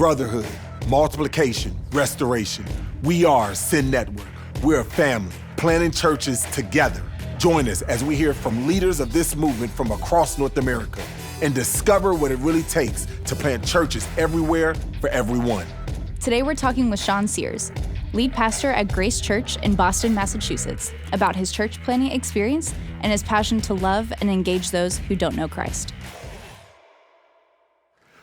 brotherhood, multiplication, restoration. We are Sin Network. We're a family, planting churches together. Join us as we hear from leaders of this movement from across North America and discover what it really takes to plant churches everywhere for everyone. Today we're talking with Sean Sears, lead pastor at Grace Church in Boston, Massachusetts, about his church planting experience and his passion to love and engage those who don't know Christ.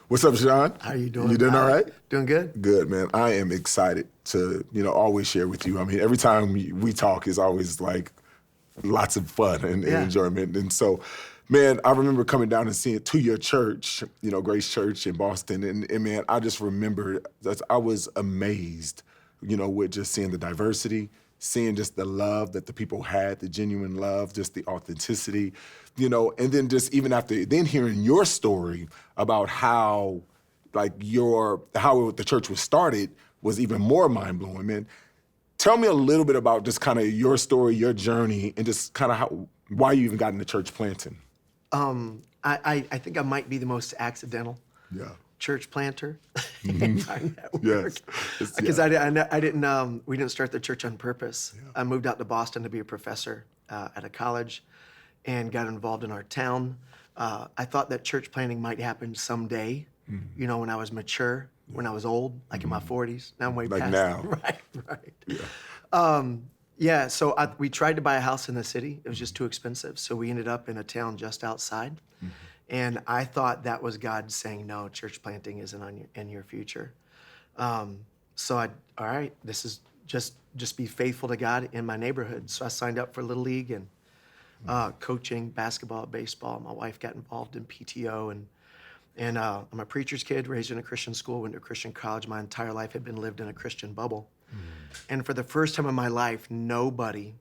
What's up, Sean? How you doing? You doing all right? Doing good? Good, man. I am excited to, always share with you. I mean, every time we talk is always like lots of fun and enjoyment. And so, man, I remember coming down and seeing to your church, Grace Church in Boston. And man, I just remember that I was amazed, with just seeing the diversity, seeing just the love that the people had, the genuine love, just the authenticity, and then just even after then hearing your story about how the church was started was even more mind-blowing, man. Tell me a little bit about just kind of your story, your journey, and just kind of why you even got into church planting. I think I might be the most accidental church planter in our network. Yes. Because we didn't start the church on purpose. Yeah. I moved out to Boston to be a professor at a college and got involved in our town. I thought that church planting might happen someday, when I was mature, when I was old, like in my 40s. Now I'm way past now. Right. So we tried to buy a house in the city. It was just too expensive. So we ended up in a town just outside. Mm-hmm. And I thought that was God saying, no, church planting isn't in your future. This is just be faithful to God in my neighborhood. So I signed up for Little League and coaching, basketball, baseball. My wife got involved in PTO. And I'm a preacher's kid, raised in a Christian school, went to a Christian college. My entire life had been lived in a Christian bubble. And for the first time in my life, nobody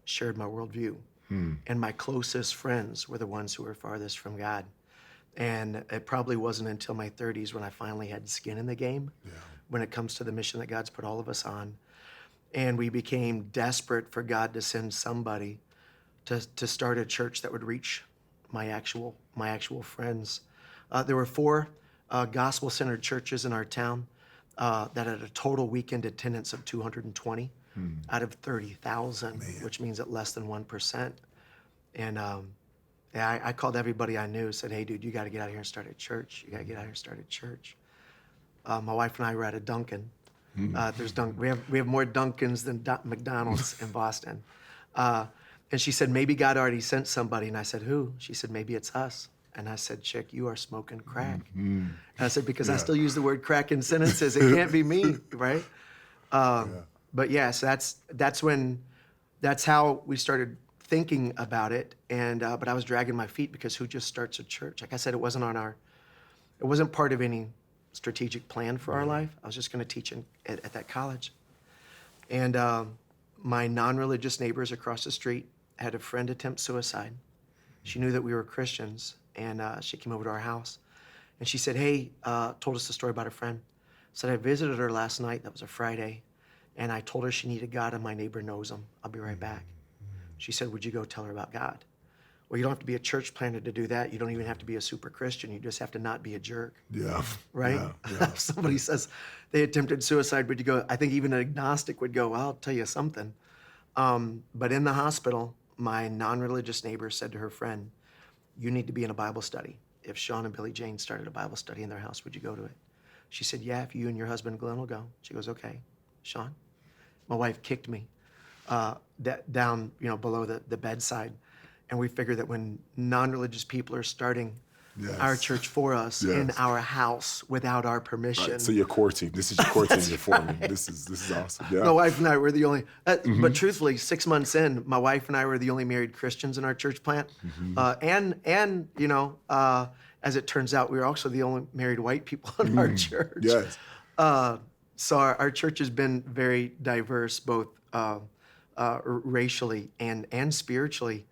shared my worldview. And my closest friends were the ones who were farthest from God. And it probably wasn't until my 30s when I finally had skin in the game when it comes to the mission that God's put all of us on. And we became desperate for God to send somebody to start a church that would reach my actual friends. There were 4 gospel-centered churches in our town that had a total weekend attendance of 220 out of 30,000, which means at less than 1%. And I called everybody I knew, said, hey, dude, you got to get out here and start a church. You got to get out here and start a church. My wife and I were at a Dunkin'. We have more Dunkins than McDonald's in Boston. And she said, maybe God already sent somebody. And I said, who? She said, maybe it's us. And I said, chick, you are smoking crack. And I said, because I still use the word crack in sentences. It can't be me, right? But so that's how we started thinking about it. And but I was dragging my feet because who just starts a church? Like I said, it wasn't part of any strategic plan for our life. I was just going to teach at that college. And my non-religious neighbors across the street had a friend attempt suicide. She knew that we were Christians. And she came over to our house, and she said, hey, told us the story about a friend. Said, I visited her last night, that was a Friday, and I told her she needed God, and my neighbor knows him. I'll be right back. She said, would you go tell her about God? Well, you don't have to be a church planter to do that. You don't even have to be a super Christian. You just have to not be a jerk. Yeah. Right? Yeah. If somebody says they attempted suicide, would you go? I think even an agnostic would go, well, I'll tell you something. But in the hospital, my non-religious neighbor said to her friend, you need to be in a Bible study. If Sean and Billy Jane started a Bible study in their house, would you go to it? She said, yeah, if you and your husband Glenn will go. She goes, okay, Sean. My wife kicked me down, below the bedside. And we figured that when non-religious people are starting our church for us in our house without our permission. Right. So you're courting. This is your courting for me. This is awesome. Yeah. My wife and I were the only, but truthfully, 6 months in, my wife and I were the only married Christians in our church plant. As it turns out, we were also the only married white people in our church. Yes. So our church has been very diverse, both racially and spiritually,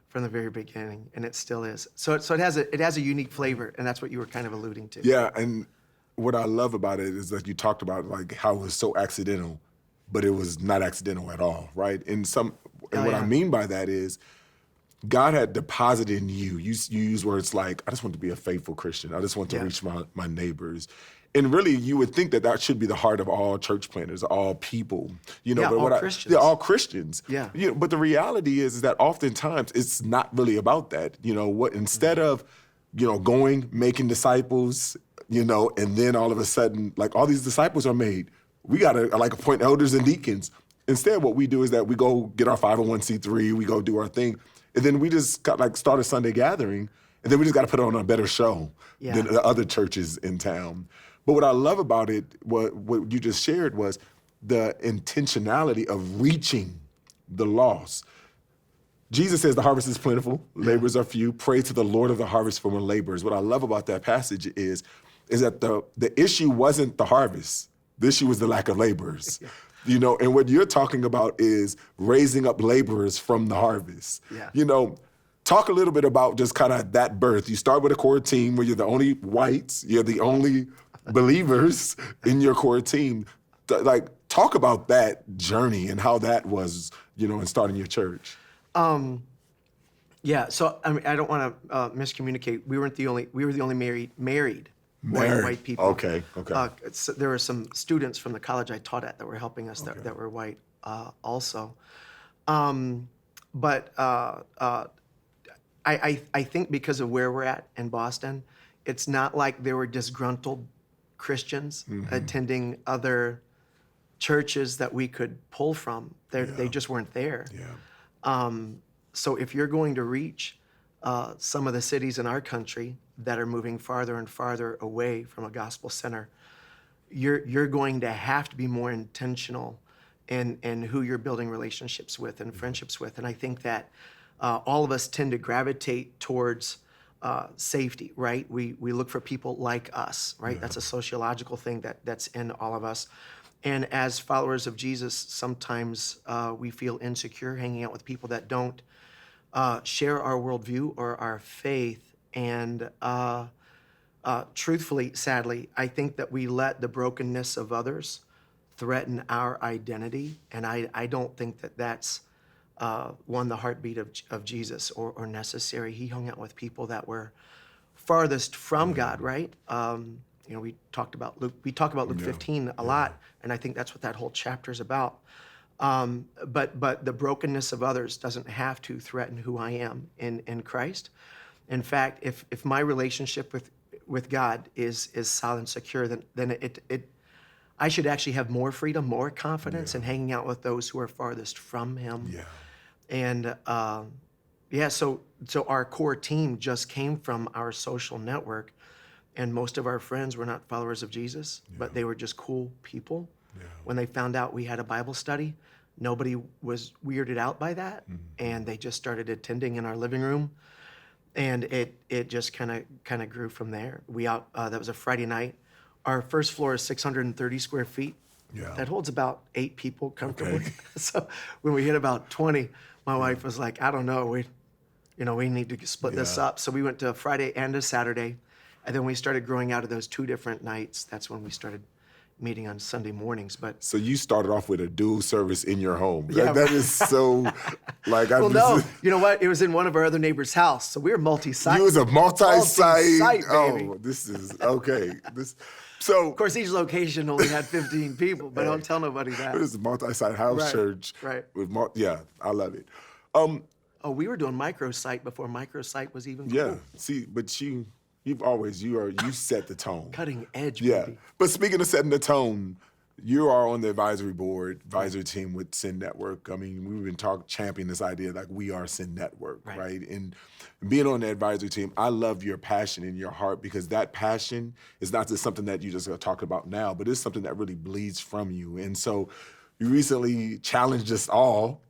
from the very beginning, and it still is. So it has a unique flavor, and that's what you were kind of alluding to. Yeah, and what I love about it is that you talked about like how it was so accidental, but it was not accidental at all, right? I mean by that is God had deposited in you. You use words like, I just want to be a faithful Christian. I just want to reach my neighbors. And really, you would think that should be the heart of all church planters, all people. Yeah, but all Christians. Yeah, all Christians. Yeah. But the reality is that oftentimes it's not really about that. Instead of, going, making disciples, and then all of a sudden, like all these disciples are made, we got to appoint elders and deacons. Instead, what we do is that we go get our 501c3, we go do our thing, and then we just got start a Sunday gathering, and then we just got to put on a better show than the other churches in town. But what I love about it, what you just shared, was the intentionality of reaching the lost. Jesus says the harvest is plentiful, laborers are few. Pray to the Lord of the harvest for more laborers. What I love about that passage is that the issue wasn't the harvest. The issue was the lack of laborers. And what you're talking about is raising up laborers from the harvest. Talk a little bit about just kind of that birth. You start with a core team where you're the only whites, you're the only believers in your core team. Talk about that journey and how that was, in starting your church. Yeah, so I don't want to miscommunicate. We were the only married white people. Okay. So there were some students from the college I taught at that were helping us that were white also. But I think because of where we're at in Boston, it's not like there were disgruntled Christians attending other churches that we could pull from. They just weren't there. So if you're going to reach some of the cities in our country that are moving farther and farther away from a gospel center, you're going to have to be more intentional in who you're building relationships with and friendships with. And I think that all of us tend to gravitate towards safety, right? We look for people like us, right? That's a sociological thing that's in all of us. And as followers of Jesus, sometimes we feel insecure hanging out with people that don't share our worldview or our faith. And truthfully, sadly, I think that we let the brokenness of others threaten our identity. And I don't think that that's the heartbeat of Jesus or necessary. He hung out with people that were farthest from God, right? We talk about Luke 15 a lot, and I think that's what that whole chapter is about. But the brokenness of others doesn't have to threaten who I am in Christ. In fact, if my relationship with God is solid and secure, then I should actually have more freedom, more confidence in hanging out with those who are farthest from Him. And so our core team just came from our social network, and most of our friends were not followers of Jesus, but they were just cool people. When they found out we had a Bible study, nobody was weirded out by that, and they just started attending in our living room, and it just kind of grew from there. That was a Friday night. Our first floor is 630 square feet. That holds about 8 people comfortably. So when we hit about 20, my wife was like, I don't know, we need to split this up. So we went to a Friday and a Saturday, and then we started growing out of those 2 different nights. That's when we started meeting on Sunday mornings. But so you started off with a dual service in your home. Yeah. That is so no, you know what? It was in one of our other neighbors' house, so we were multi-site. You was a multi-site. Baby. Oh, this is okay. So of course, each location only had 15 people, but don't tell nobody that. It was a multi-site house church. Right. I love it. We were doing microsite before microsite was even cool. Yeah. See, but you set the tone. Cutting edge, Yeah. baby. But speaking of setting the tone, you are on the advisory team with Sin Network. I mean, we've been championing this idea like we are Sin Network, right? And being on the advisory team, I love your passion and your heart, because that passion is not just something that you just are talking about now, but it's something that really bleeds from you. And so you recently challenged us all,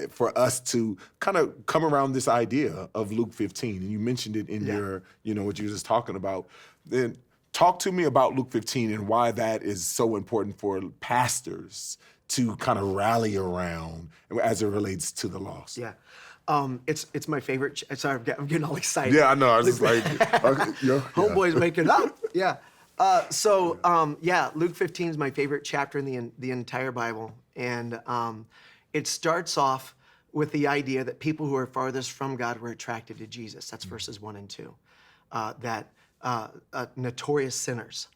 for us to kind of come around this idea of Luke 15. And you mentioned it in your, what you were just talking about. Then talk to me about Luke 15 and why that is so important for pastors to kind of rally around as it relates to the lost. Yeah. It's my favorite. Sorry, I'm getting all excited. Yeah, I know. I was just like, homeboys making up. Yeah. Luke 15 is my favorite chapter in the entire Bible. And it starts off with the idea that people who are farthest from God were attracted to Jesus. That's verses 1 and 2. That notorious sinners,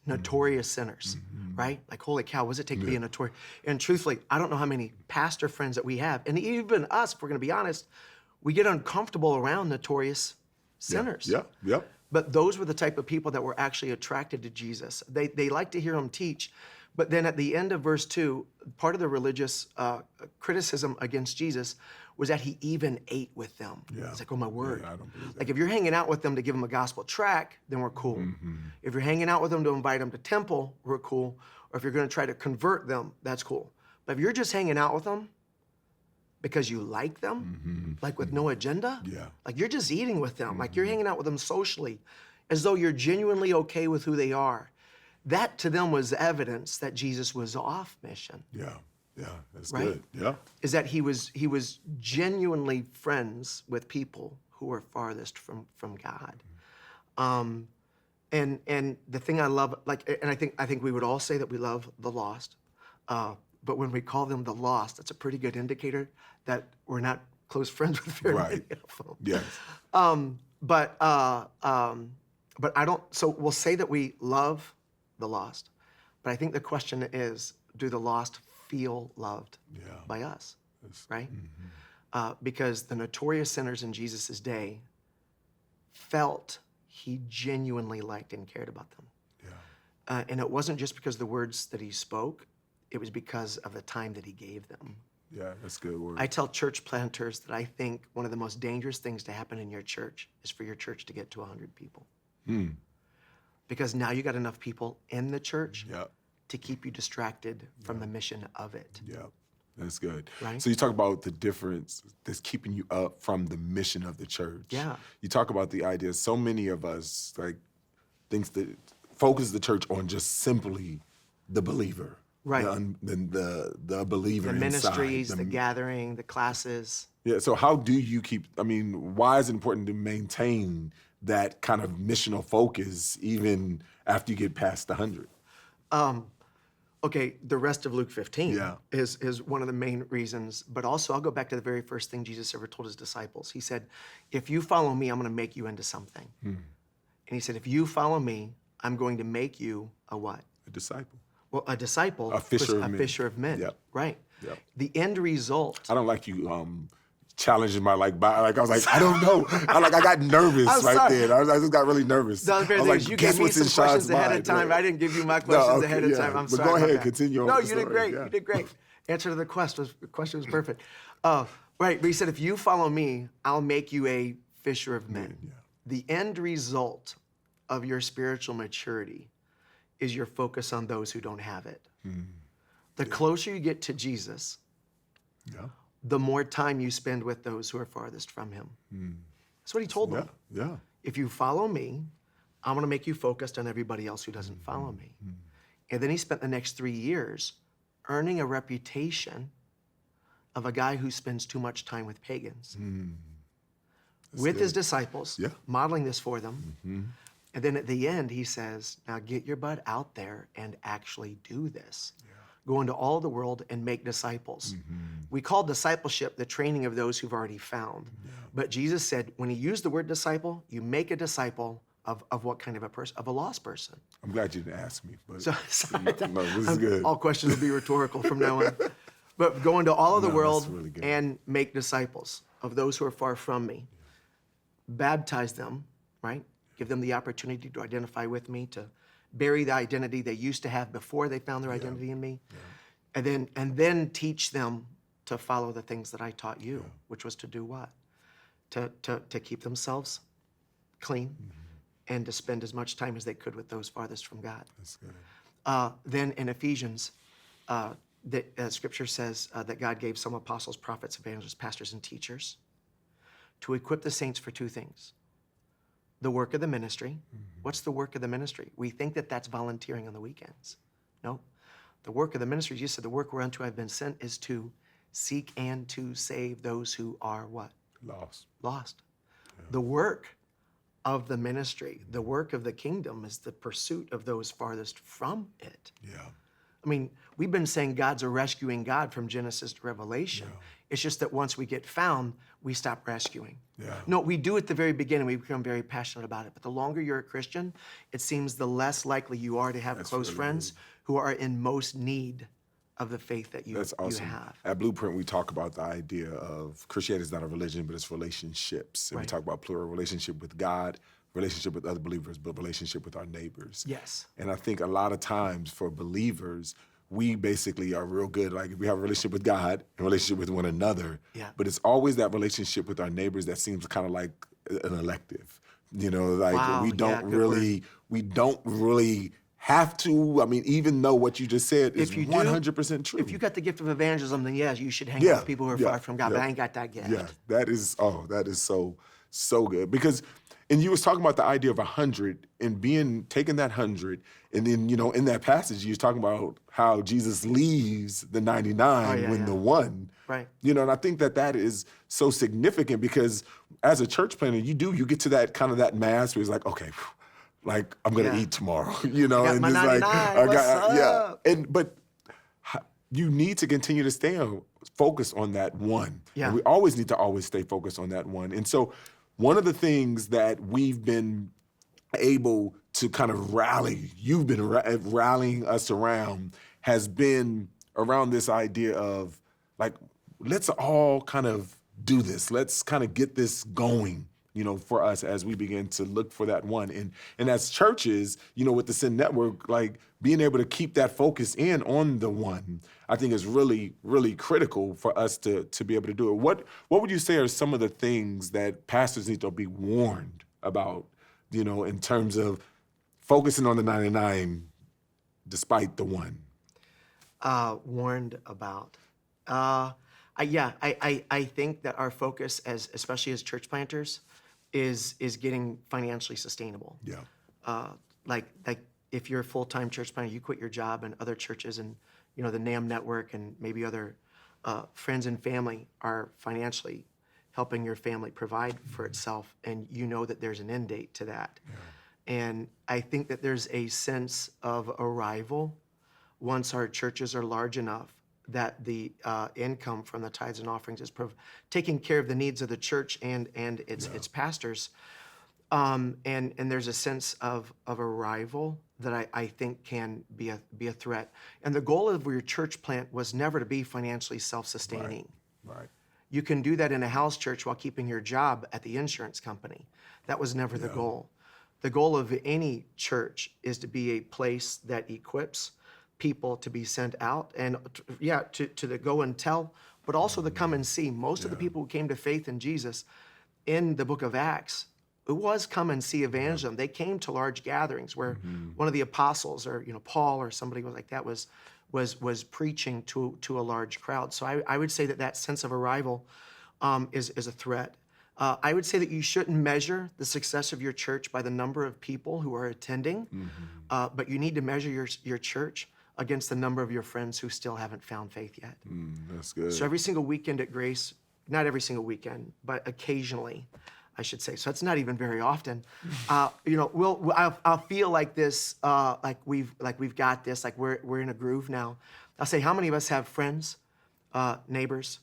right? Like, holy cow, what does it take to be a notorious? And truthfully, I don't know how many pastor friends that we have, and even us, if we're going to be honest, we get uncomfortable around notorious sinners. Yeah. But those were the type of people that were actually attracted to Jesus. They like to hear him teach. But then at the end of verse 2, part of the religious criticism against Jesus was that he even ate with them. Yeah. It's like, oh my word. Yeah, I don't believe that. Like, if you're hanging out with them to give them a gospel tract, then we're cool. If you're hanging out with them to invite them to temple, we're cool. Or if you're going to try to convert them, that's cool. But if you're just hanging out with them because you like them, like with no agenda, like you're just eating with them, like you're hanging out with them socially, as though you're genuinely okay with who they are, that to them was evidence that Jesus was off mission. Yeah, that's right? good. Yeah. Is that he was genuinely friends with people who were farthest from God. And the thing I love, like, and I think we would all say that we love the lost, but when we call them the lost, that's a pretty good indicator that we're not close friends with very many of them. Yes. But I don't. So we'll say that we love the lost, but I think the question is, do the lost feel loved by us, right? Because the notorious sinners in Jesus' day felt he genuinely liked and cared about them. And it wasn't just because of the words that he spoke, it was because of the time that he gave them. Yeah, that's a good word. I tell church planters that I think one of the most dangerous things to happen in your church is for your church to get to 100 people. Because now you got enough people in the church to keep you distracted from the mission of it. Yeah, that's good. Right? So you talk about the difference that's keeping you up from the mission of the church. Yeah. You talk about the idea, so many of us, like, thinks that focus the church on just simply the believer. Right. The believer The ministries, inside. the gathering, the classes. Yeah, so how do you keep, why is it important to maintain that kind of missional focus even after you get past 100? Okay, the rest of Luke 15 is one of the main reasons, but also I'll go back to the very first thing Jesus ever told his disciples. He said, if you follow me, I'm going to make you into something. And he said, if you follow me, I'm going to make you a what? A disciple. Well, a disciple, A fisher of a men. fisher of men, right? Yep. The end result. I don't like you challenging my I was like, I don't know. I got nervous there. I just got really nervous. The unfair thing is you gave me some questions ahead of time. I didn't give you my questions ahead of time. I'm but sorry. Go ahead, about that. continue on. No, with you the did story. great. Yeah. You did great. Answer to the question was perfect. Right, but he said, if you follow me, I'll make you a fisher of men. Yeah. The end result of your spiritual maturity is your focus on those who don't have it. The closer you get to Jesus, the more time you spend with those who are farthest from him. That's what he told them. Yeah. If you follow me, I'm going to make you focused on everybody else who doesn't follow me. And then he spent the next 3 years earning a reputation of a guy who spends too much time with pagans. With his disciples, modeling this for them. And then at the end, he says, now get your butt out there and actually do this. Go into all the world and make disciples. We call discipleship the training of those who've already found. But Jesus said, when he used the word disciple, you make a disciple of what kind of a person? Of a lost person. I'm glad you didn't ask me. But Sorry. no, this is good. All questions will be rhetorical from now on. But go into all of the world really good. and make disciples of those who are far from me. Baptize them, right? Give them the opportunity to identify with me, to bury the identity they used to have before they found their identity in me. And then teach them to follow the things that I taught you, which was to do what? To keep themselves clean and to spend as much time as they could with those farthest from God. That's good. Then in Ephesians, Scripture says that God gave some apostles, prophets, evangelists, pastors, and teachers to equip the saints for two things. The work of the ministry. What's the work of the ministry? We think that that's volunteering on the weekends. No. The work of the ministry, Jesus said, the work whereunto I've been sent is to seek and to save those who are what? Lost. The work of the ministry, the work of the kingdom is the pursuit of those farthest from it. Yeah. I mean, we've been saying God's a rescuing God from Genesis to Revelation. It's just that once we get found, we stop rescuing. Yeah. No, we do at the very beginning. We become very passionate about it. But the longer you're a Christian, it seems the less likely you are to have close really friends who are in most need of the faith that you, That's awesome. you have. At Blueprint, we talk about the idea of Christianity is not a religion, but it's relationships. And we Right. talk about plural relationship with God, relationship with other believers, but relationship with our neighbors. Yes. And I think a lot of times for believers, we basically are real good. Like we have a relationship with God, a relationship with one another. Yeah. But it's always that relationship with our neighbors that seems kind of like an elective. You know, like Wow, we yeah, don't good we don't really have to. I mean, even though what you just said is If you do, 100% true. If you got the gift of evangelism, then yes, you should hang Yeah, out with people who are yeah, far from God. yeah. But I ain't got that gift. Yeah, that is so good because, and you was talking about the idea of 100 and taking that 100, and then in that passage you was talking about how Jesus leaves the 99 when the one. Right. And I think that is so significant because as a church planner, you get to that kind of that mass where it's like, okay, like I'm gonna eat tomorrow, got my 99, what's up? but you need to continue to stay focused on that one. Yeah. And we always need to always stay focused on that one. And so one of the things that we've been able to kind of you've been rallying us around, has been around this idea of like, let's all kind of do this. Let's kind of get this going, for us as we begin to look for that one. And as churches, with the Sin Network, like being able to keep that focus in on the one, I think is really, really critical for us to be able to do it. What would you say are some of the things that pastors need to be warned about, in terms of focusing on the 99 despite the one? Warned about. I think that our focus, especially as church planters, is getting financially sustainable. Yeah. Like if you're a full-time church planter, you quit your job, and other churches and the NAM network and maybe other friends and family are financially helping your family provide for itself, and that there's an end date to that. Yeah. And I think that there's a sense of arrival once our churches are large enough that the income from the tithes and offerings is taking care of the needs of the church and its pastors. And there's a sense of arrival that I think can be a threat. And the goal of your church plant was never to be financially self-sustaining. Right. You can do that in a house church while keeping your job at the insurance company. That was never the goal. The goal of any church is to be a place that equips people to be sent out and to go and tell, but also to come and see. Most of the people who came to faith in Jesus in the book of Acts, it was come and see evangelism. They came to large gatherings where one of the apostles or Paul or somebody like that was preaching to a large crowd. So I would say that sense of arrival is a threat. I would say that you shouldn't measure the success of your church by the number of people who are attending, but you need to measure your church against the number of your friends who still haven't found faith yet. That's good. So every single weekend at Grace, not every single weekend, but occasionally, I should say. So it's not even very often. I'll feel like this, like we've got this, like we're in a groove now. I'll say, how many of us have friends, neighbors,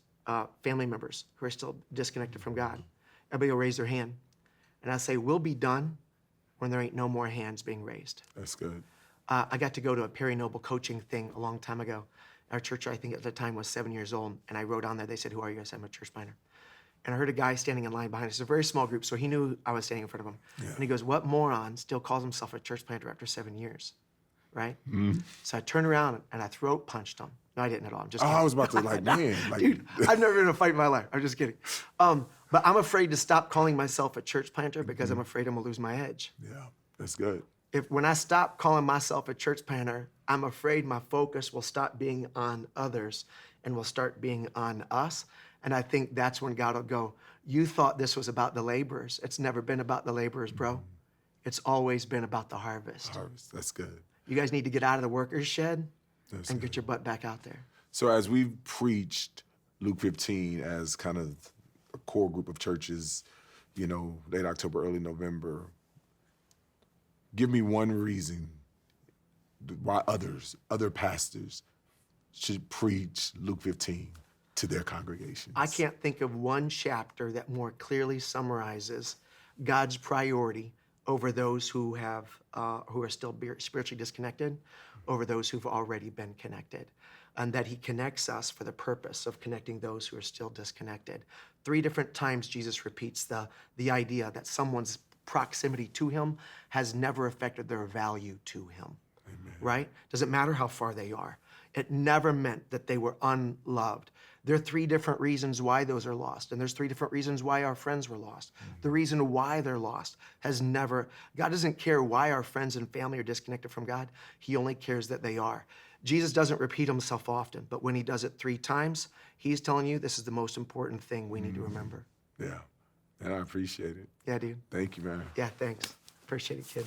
family members who are still disconnected from God? Everybody will raise their hand, and I'll say, we'll be done when there ain't no more hands being raised. That's good. I got to go to a Perry Noble coaching thing a long time ago. Our church, I think at the time, was 7 years old, and I wrote on there, they said, who are you? I said, I'm a church planter. And I heard a guy standing in line behind us. It's a very small group, so he knew I was standing in front of him. Yeah. And he goes, what moron still calls himself a church planter after 7 years, right? So I turned around and I throat punched him. No, I didn't at all. I'm just kidding. I was about to man. Dude, I've never been in a fight in my life. I'm just kidding. But I'm afraid to stop calling myself a church planter because I'm afraid I'm going to lose my edge. Yeah, that's good. When I stop calling myself a church planter, I'm afraid my focus will stop being on others and will start being on us. And I think that's when God will go, you thought this was about the laborers. It's never been about the laborers, bro. It's always been about the harvest. Harvest, that's good. You guys need to get out of the worker's shed That's and good. get your butt back out there. So as we've preached Luke 15 as kind of a core group of churches, late October, early November, give me one reason why other pastors should preach Luke 15. to their congregations. I can't think of one chapter that more clearly summarizes God's priority over those who are still spiritually disconnected, over those who've already been connected, and that he connects us for the purpose of connecting those who are still disconnected. 3 different times Jesus repeats the idea that someone's proximity to him has never affected their value to him. Amen. Right? Doesn't matter how far they are. It never meant that they were unloved. There are 3 different reasons why those are lost. And there's 3 different reasons why our friends were lost. The reason why they're lost has never, God doesn't care why our friends and family are disconnected from God. He only cares that they are. Jesus doesn't repeat himself often, but when he does it 3 times, he's telling you this is the most important thing we need to remember. Yeah, and I appreciate it. Yeah, dude. Thank you, man. Yeah, thanks. Appreciate it, kid.